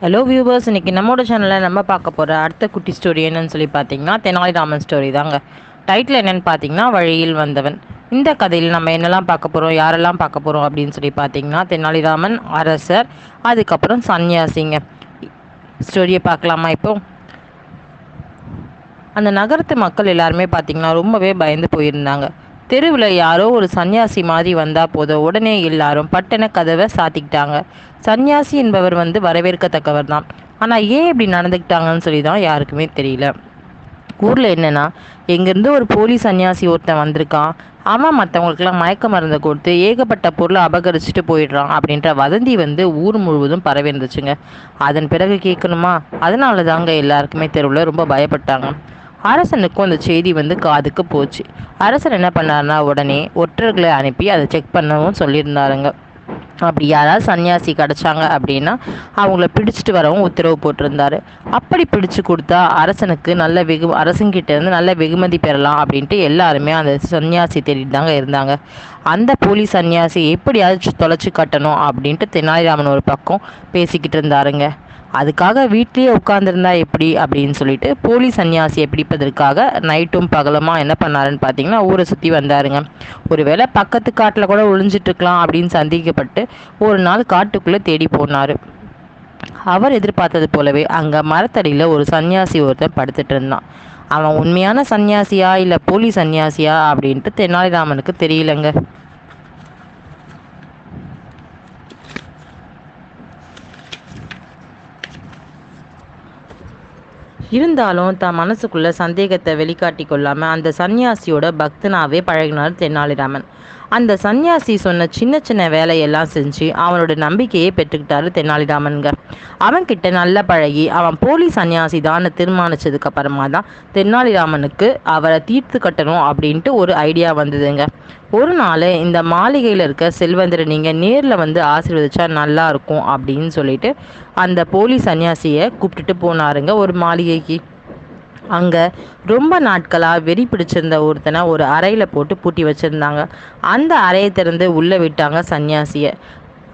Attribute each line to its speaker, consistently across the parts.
Speaker 1: Hello viewers, இன்னைக்கு நம்மளோட சேனலில் நம்ம பார்க்க போகிற அடுத்த குட்டி ஸ்டோரி என்னன்னு சொல்லி பார்த்தீங்கன்னா தெனாலிராமன் ஸ்டோரி தாங்க. டைட்டில் என்னன்னு பார்த்தீங்கன்னா வழியில் வந்தவன். இந்த கதையில் நம்ம என்னெல்லாம் பார்க்க போகிறோம், யாரெல்லாம் பார்க்க போகிறோம் அப்படின்னு சொல்லி பார்த்தீங்கன்னா தெனாலிராமன், அரசர், அதுக்கப்புறம் சன்னியாசிங்க. ஸ்டோரியை பார்க்கலாமா? இப்போ அந்த நகரத்து மக்கள் எல்லாருமே பார்த்தீங்கன்னா ரொம்பவே பயந்து போயிருந்தாங்க. தெருவில் யாரோ ஒரு சன்னியாசி மாதிரி வந்தா போதும் உடனே எல்லாரும் பட்டன கதவை சாத்திக்கிட்டாங்க. சன்னியாசி என்பவர் வரவேற்கத்தக்கவர் தான். ஆனால் ஏன் இப்படி நடந்துக்கிட்டாங்கன்னு சொல்லி தான் யாருக்குமே தெரியல. ஊரில் என்னன்னா, எங்கேருந்து ஒரு போலி சன்னியாசி ஒருத்தன் வந்திருக்கான், அவன் மற்றவங்களுக்கெல்லாம் மயக்க மருந்தை கொடுத்து ஏகப்பட்ட பொருளை அபகரிச்சுட்டு போயிடுறான் அப்படின்ற வதந்தி ஊர் முழுவதும் பரவி இருந்துச்சுங்க. அதன் பிறகு கேட்கணுமா, அதனால தாங்க எல்லாருக்குமே தெருவில் ரொம்ப பயப்பட்டாங்க. அரசனுக்கும் அந்த செய்தி காதுக்கு போச்சு. அரசர் என்ன பண்ணாருன்னா உடனே ஒற்றர்களை அனுப்பி அதை செக் பண்ணவும் சொல்லியிருந்தாருங்க. அப்படி யாராவது சன்னியாசி கிடைச்சாங்க அப்படின்னா அவங்கள பிடிச்சிட்டு வரவும் உத்தரவு போட்டிருந்தாரு. அப்படி பிடிச்சு கொடுத்தா அரசனுக்கு அரசங்கிட்ட இருந்து நல்ல வெகுமதி பெறலாம் அப்படின்ட்டு எல்லாருமே அந்த சன்னியாசி தேடிட்டு தாங்க இருந்தாங்க. அந்த போலி சன்னியாசி எப்படியாவது தொலைச்சு கட்டணும் அப்படின்ட்டு தெனாலிராமன் ஒரு பக்கம் பேசிக்கிட்டு இருந்தாருங்க. அதுக்காக வீட்லேயே உட்காந்துருந்தா எப்படி அப்படின்னு சொல்லிட்டு போலி சன்னியாசியை பிடிப்பதற்காக நைட்டும் பகலமா என்ன பண்ணாருன்னு பார்த்தீங்கன்னா ஊரை சுற்றி வந்தாருங்க. ஒருவேளை பக்கத்து காட்டில் கூட ஒளிஞ்சிட்டு இருக்கலாம் அப்படின்னு சந்தேகப்பட்டு ஒரு நாள் காட்டுக்குள்ளே தேடி போனார். அவர் எதிர்பார்த்தது போலவே அங்கே மரத்தடியில் ஒரு சன்னியாசி ஒருத்தன் படுத்துட்டு இருந்தான். அவன் உண்மையான சன்னியாசியா இல்லை போலி சன்னியாசியா அப்படின்ட்டு தெனாலிராமனுக்கு தெரியலங்க. இருந்தாலும் தான் மனசுக்குள்ள சந்தேகத்தை வெளிக்காட்டி கொள்ளாம அந்த சன்னியாசியோட பக்தனாவே பழகினார் தெனாலிராமன். அந்த சன்னியாசி சொன்ன சின்ன சின்ன வேலையெல்லாம் செஞ்சு அவனோட நம்பிக்கையை பெற்றுக்கிட்டாரு தெனாலிராமன்க. அவன்கிட்ட நல்லா பழகி அவன் போலி சன்னியாசி தான் தீர்மானிச்சதுக்கு அப்புறமா தான் தெனாலிராமனுக்கு அவரை தீர்த்து கட்டணும் அப்படின்ட்டு ஒரு ஐடியா வந்ததுங்க. ஒரு நாள் இந்த மாளிகையில் இருக்க செல்வந்தரை நீங்கள் நேரில் ஆசீர்வதிச்சா நல்லா இருக்கும் அப்படின்னு சொல்லிட்டு அந்த போலி சன்னியாசியை கூப்பிட்டுட்டு போனாருங்க ஒரு மாளிகைக்கு. அங்கே ரொம்ப நாட்களாக வெறி பிடிச்சிருந்த ஒருத்தனை ஒரு அறையில் போட்டு பூட்டி வச்சுருந்தாங்க. அந்த அறையை திறந்து உள்ளே விட்டாங்க சன்னியாசியை.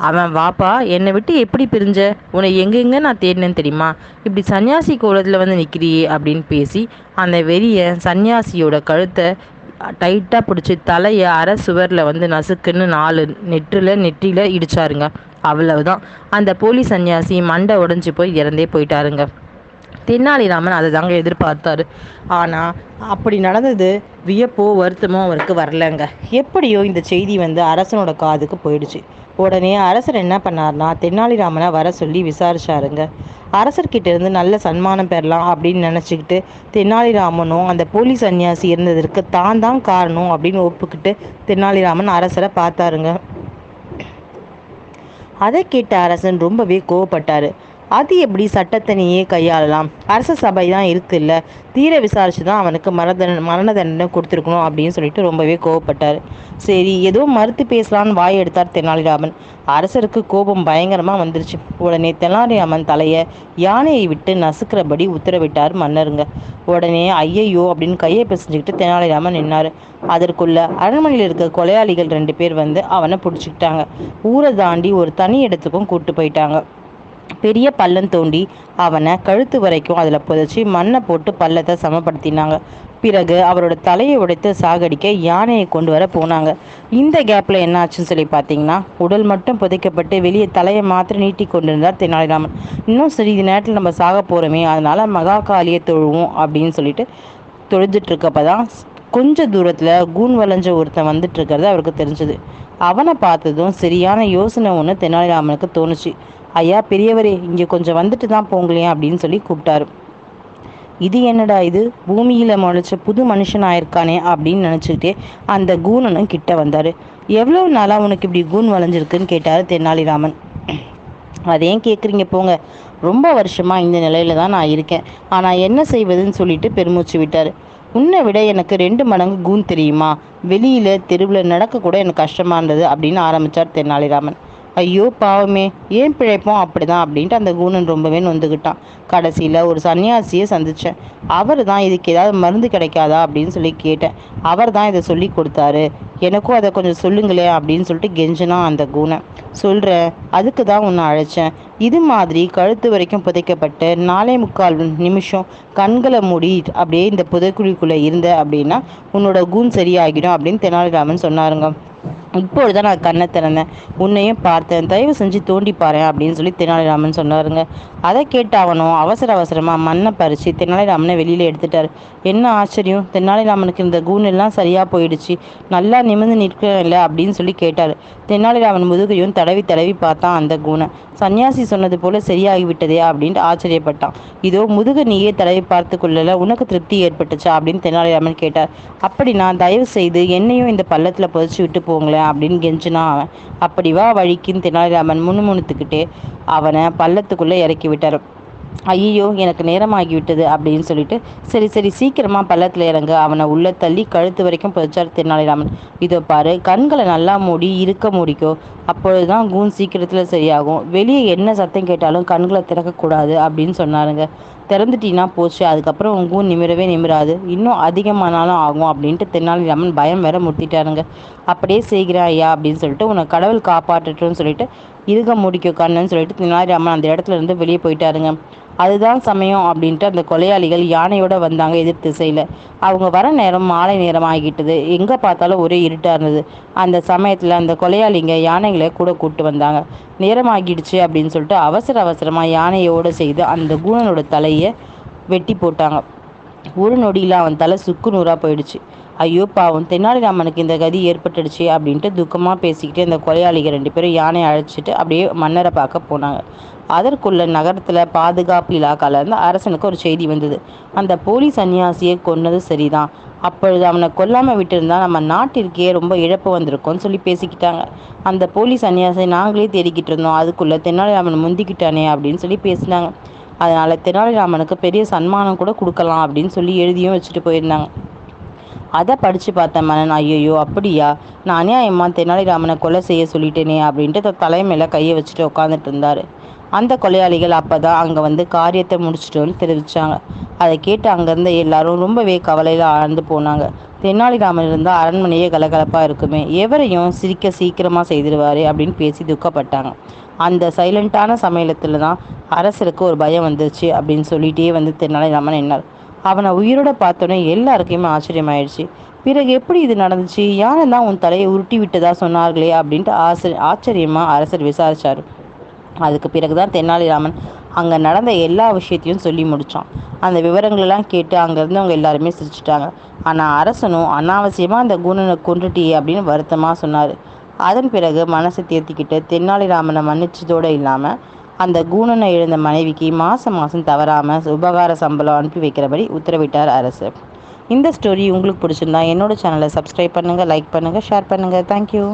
Speaker 1: அவன், வாப்பா, என்னை விட்டு எப்படி பிரிஞ்ச, உன்னை எங்கெங்க நான் தேடினேன்னு தெரியுமா, இப்படி சன்னியாசி கோலத்தில் நிற்கிறியே அப்படின்னு பேசி அந்த வெறியை சன்னியாசியோட கழுத்தை டைட்டாக பிடிச்சி தலையை அரை சுவரில் நசுக்குன்னு 4 நெற்றியில் இடிச்சாருங்க. அவ்வளவுதான், அந்த போலி சன்னியாசி மண்டை உடஞ்சி போய் இறந்தே போயிட்டாருங்க. தெனாலிராமன் அதை தாங்க எதிர்பார்த்தாரு. ஆனால் அப்படி நடந்தது வியப்போ வருத்தமோ அவருக்கு வரலங்க. எப்படியோ இந்த செய்தி அரசனோட காதுக்கு போயிடுச்சு. உடனே அரசர் என்ன பண்ணார்னா தெனாலிராமனை வர சொல்லி விசாரிச்சாருங்க. அரசர்கிட்ட இருந்து நல்ல சன்மானம் பெறலாம் அப்படின்னு நினச்சிக்கிட்டு தெனாலிராமனும் அந்த போலி சன்னியாசி இருந்ததற்கு தான் காரணம் அப்படின்னு ஒப்புக்கிட்டு தெனாலிராமன் அரசரை பார்த்தாருங்க. அதை கேட்ட அரசன் ரொம்பவே கோவப்பட்டாரு. அது எப்படி சட்டத்தை நீயே கையாளலாம், அரச சபை தான் இருக்குல்ல, தீர விசாரிச்சு தான் அவனுக்கு மரண தண்டனை கொடுத்துருக்கணும் அப்படின்னு சொல்லிட்டு ரொம்பவே கோவப்பட்டார். சரி, ஏதோ மறுத்து பேசலான்னு வாய் எடுத்தார் தெனாலிராமன். அரசருக்கு கோபம் பயங்கரமாக வந்துருச்சு. உடனே தெனாலிராமன் தலையை யானையை விட்டு நசுக்கிறபடி உத்தரவிட்டார் மன்னருங்க. உடனே ஐயையோ அப்படின்னு கையை பிசைஞ்சுக்கிட்டு தெனாலிராமன் நின்னார். அதற்குள்ள அரண்மனையில் இருக்க கொலையாளிகள் 2 பேர் அவனை பிடிச்சிக்கிட்டாங்க. ஊரை தாண்டி ஒரு தனி இடத்துக்கும் கூப்பிட்டு போயிட்டாங்க. பெரிய பள்ளம் தோண்டி அவனை கழுத்து வரைக்கும் அதில் புதைச்சி மண்ணை போட்டு பள்ளத்தை சமப்படுத்தினாங்க. பிறகு அவரோட தலையை உடைத்து சாகடிக்க யானையை கொண்டு வர போனாங்க. இந்த கேப்பில் என்ன ஆச்சுன்னு சொல்லி பார்த்தீங்கன்னா உடல் மட்டும் புதைக்கப்பட்டு வெளியே தலையை மாத்திரம் நீட்டி கொண்டிருந்தார் தெனாலிராமன். இன்னும் சிறிது நேரத்தில் நம்ம சாக போகிறோமே, அதனால மகாகாலியை தொழுவோம் அப்படின்னு சொல்லிட்டு தொழுதுட்டு இருக்கப்பதான் கொஞ்ச தூரத்தில் கூன் வளைஞ்ச ஒருத்தன் வந்துட்டு இருக்கிறது அவருக்கு தெரிஞ்சது. அவனை பார்த்ததும் சரியான யோசனை ஒன்று தெனாலிராமனுக்கு தோணுச்சு. ஐயா பெரியவரே, இங்கே கொஞ்சம் வந்துட்டு தான் போங்களேன் அப்படின்னு சொல்லி கூப்பிட்டாரு. இது என்னடா இது, பூமியில் முளைச்ச புது மனுஷன் ஆயிருக்கானே அப்படின்னு நினச்சிக்கிட்டே அந்த கூனனும் கிட்ட வந்தார். எவ்வளோ நாளாக உனக்கு இப்படி கூன் வளைஞ்சிருக்குன்னு கேட்டார் தெனாலிராமன். அதையும் கேட்குறீங்க போங்க, ரொம்ப வருஷமாக இந்த நிலையில தான் நான் இருக்கேன், ஆனால் என்ன செய்வதுன்னு சொல்லிட்டு பெருமூச்சு விட்டார். உன்னை விட எனக்கு 2 மடங்கு கூன் தெரியுமா, வெளியில் தெருவில் நடக்க கூட எனக்கு கஷ்டமாக இருந்தது அப்படின்னு ஆரம்பித்தார் தெனாலிராமன். ஐயோ பாவமே, ஏன் பிழைப்போம் அப்படிதான் அப்படின்ட்டு அந்த கூனன் ரொம்பவே நொந்துக்கிட்டான். கடைசியில் ஒரு சன்னியாசியை சந்தித்தேன். அவர் தான் இதுக்கு ஏதாவது மருந்து கிடைக்காதா அப்படின்னு சொல்லி கேட்டேன். அவர் தான் இதை சொல்லி கொடுத்தாரு. எனக்கும் அதை கொஞ்சம் சொல்லுங்களேன் அப்படின்னு சொல்லிட்டு கெஞ்சினா அந்த கூனன். சொல்கிறேன், அதுக்கு தான் உன்னை அழைச்சேன். இது மாதிரி கழுத்து வரைக்கும் புதைக்கப்பட்டு 4.75 நிமிஷம் கண்களை மூடி அப்படியே இந்த புதைக்குழிக்குள்ளே இருந்த அப்படின்னா உன்னோட கூன் சரியாகிடும் அப்படின்னு தெனாலிராமன் சொன்னாருங்க. இப்பொழுதுதான் நான் கண்ணை திறந்தேன், உன்னையும் பார்த்தேன், தயவு செஞ்சு தோண்டி பாரு அப்படின்னு சொல்லி தெனாலிராமன் சொன்னாருங்க. அதை கேட்டு அவனும் அவசர அவசரமாக மண்ணை பறித்து தெனாலிராமனை வெளியில் எடுத்துட்டார். என்ன ஆச்சரியம், தெனாலிராமனுக்கு இந்த கூன் எல்லாம் சரியாக போயிடுச்சு, நல்லா நிமிர்ந்து நிற்கல அப்படின்னு சொல்லி கேட்டார். தெனாலிராமன் முதுகையும் தடவி தடவி பார்த்தான் அந்த கூனை. சன்னியாசி சொன்னது போல சரியாகிவிட்டதே அப்படின்ட்டு ஆச்சரியப்பட்டான். இதோ முதுக நீயே தடவி பார்த்து கொள்ளல, உனக்கு திருப்தி ஏற்பட்டுச்சா அப்படின்னு தெனாலிராமன் கேட்டார். அப்படின்னா தயவு செய்து என்னையும் இந்த பள்ளத்தில் புதைச்சி விட்டு போங்களேன் அப்படின்னு கெஞ்சினா அவன். அப்படி வா வழிக்குன்னு தெனாலிராமன் முணுமுணுத்துக்கிட்டே அவனை பள்ளத்துக்குள்ளே இறக்கி விட்டார். ஐயோ எனக்கு நேரமாகிவிட்டது அப்படின்னு சொல்லிட்டு சரி சரி சீக்கிரமா பள்ளத்துல இறங்க அவனை உள்ள தள்ளி கழுத்து வரைக்கும் புதைச்சார் தெனாலிராமன். இதோ பாரு, கண்களை நல்லா மூடி இருக்க முடிக்கோ, அப்பொழுதுதான் கூன் சீக்கிரத்துல சரியாகும். வெளியே என்ன சத்தம் கேட்டாலும் கண்களை திறக்கக்கூடாது அப்படின்னு சொன்னாருங்க. திறந்துட்டீங்கன்னா போச்சு, அதுக்கப்புறம் உன் கூன் நிமிரவே நிமிராது, இன்னும் அதிகமானாலும் ஆகும் அப்படின்ட்டு தெனாலிராமன் பயம் வேற முட்டிட்டாருங்க. அப்படியே செய்கிறேன் ஐயா அப்படின்னு சொல்லிட்டு உன்னை கடவுள் காப்பாற்றட்டும்னு சொல்லிட்டு இருக முடிக்க கண்ணுன்னு சொல்லிட்டு தெனாலிராமன் அந்த இடத்துல இருந்து வெளியே போயிட்டாருங்க. அதுதான் சமயம் அப்படின்ட்டு அந்த கொலையாளிகள் யானையோட வந்தாங்க எதிர் திசையில். அவங்க வர நேரம் மாலை நேரம் ஆகிட்டது. எங்கே பார்த்தாலும் ஒரே இருட்டாக இருந்தது. அந்த சமயத்தில் அந்த கொலையாளிங்க யானைகளை கூட கூப்பிட்டு வந்தாங்க. நேரம் ஆகிடுச்சு அப்படின்னு சொல்லிட்டு அவசர அவசரமாக யானையோடு செய்து அந்த கூனனோட தலையை வெட்டி போட்டாங்க. ஒரு நொடியில் அவன் தலை சுக்கு நூறாக போயிடுச்சு. ஐயோ பாவம், தெனாலிராமனுக்கு இந்த கதி ஏற்பட்டுடுச்சு அப்படின்ட்டு துக்கமாக பேசிக்கிட்டு இந்த கொலையாளிகள் 2 பேரும் யானையை அழைச்சிட்டு அப்படியே மன்னரை பார்க்க போனாங்க. அதற்குள்ள நகரத்தில் பாதுகாப்பு இலாக்கால இருந்து அரசனுக்கு ஒரு செய்தி வந்தது. அந்த போலி சன்னியாசியை கொன்னது சரிதான், அப்பொழுது அவனை கொல்லாமல் விட்டுருந்தா நம்ம நாட்டிற்கே ரொம்ப இழப்பு வந்திருக்கும்னு சொல்லி பேசிக்கிட்டாங்க. அந்த போலி சன்னியாசியை நாங்களே தேடிக்கிட்டு இருந்தோம், அதுக்குள்ளே தெனாலிராமன் முந்திக்கிட்டானே அப்படின்னு சொல்லி பேசினாங்க. அதனால தெனாலிராமனுக்கு பெரிய சன்மானம் கூட கொடுக்கலாம் அப்படின்னு சொல்லி எழுதியும் வச்சுட்டு போயிருந்தாங்க. அதை படித்து பார்த்த மன்னன், ஐயோ அப்படியா, நான் அநியாயமா தெனாலிராமனை கொலை செய்ய சொல்லிட்டேனே அப்படின்ட்டு தலைமையில கையை வச்சுட்டு உட்காந்துட்டு இருந்தாரு. அந்த கொலையாளிகள் அப்பதான் அங்கே வந்து காரியத்தை முடிச்சிட்டோன்னு தெரிவித்தாங்க. அதை கேட்டு அங்கேருந்து எல்லாரும் ரொம்பவே கவலையில் ஆழ்ந்து போனாங்க. தெனாலிராமன் இருந்தால் அரண்மனையே கலகலப்பாக இருக்குமே, எவரையும் சிரிக்க சீக்கிரமாக செய்திருவாரு அப்படின்னு பேசி துக்கப்பட்டாங்க. அந்த சைலண்டான சமயத்தில் தான் அரசருக்கு ஒரு பயம் வந்துருச்சு அப்படின்னு சொல்லிட்டே வந்து தெனாலிராமன் என்னார். அவனை உயிரோட பார்த்தோன்னே எல்லாருக்குமே ஆச்சரியமாயிடுச்சு. பிறகு எப்படி இது நடந்துச்சு, யானை தான் உன் தலையை உருட்டி விட்டதா சொன்னார்களே அப்படின்ட்டு ஆச்சரியமா அரசர் விசாரிச்சாரு. அதுக்கு பிறகுதான் தெனாலிராமன் அங்கே நடந்த எல்லா விஷயத்தையும் சொல்லி முடித்தான். அந்த விவரங்களெல்லாம் கேட்டு அங்கே இருந்தவங்க எல்லாருமே சிரிச்சிட்டாங்க. ஆனால் அரசனும் அனாவசியமாக அந்த கூனனை கொன்றுட்டியே அப்படின்னு வருத்தமாக சொன்னார். அதன் பிறகு மனசை தேர்த்திக்கிட்டு தெனாலிராமனை மன்னிச்சதோடு இல்லாமல் அந்த கூனனை இழந்த மனைவிக்கு மாதம் தவறாமல் உபகார சம்பளம் அனுப்பி வைக்கிறபடி உத்தரவிட்டார் அரசு. இந்த ஸ்டோரி உங்களுக்கு பிடிச்சிருந்தா என்னோட சேனலை சப்ஸ்கிரைப் பண்ணுங்கள், லைக் பண்ணுங்கள், ஷேர் பண்ணுங்கள். தேங்க்யூ.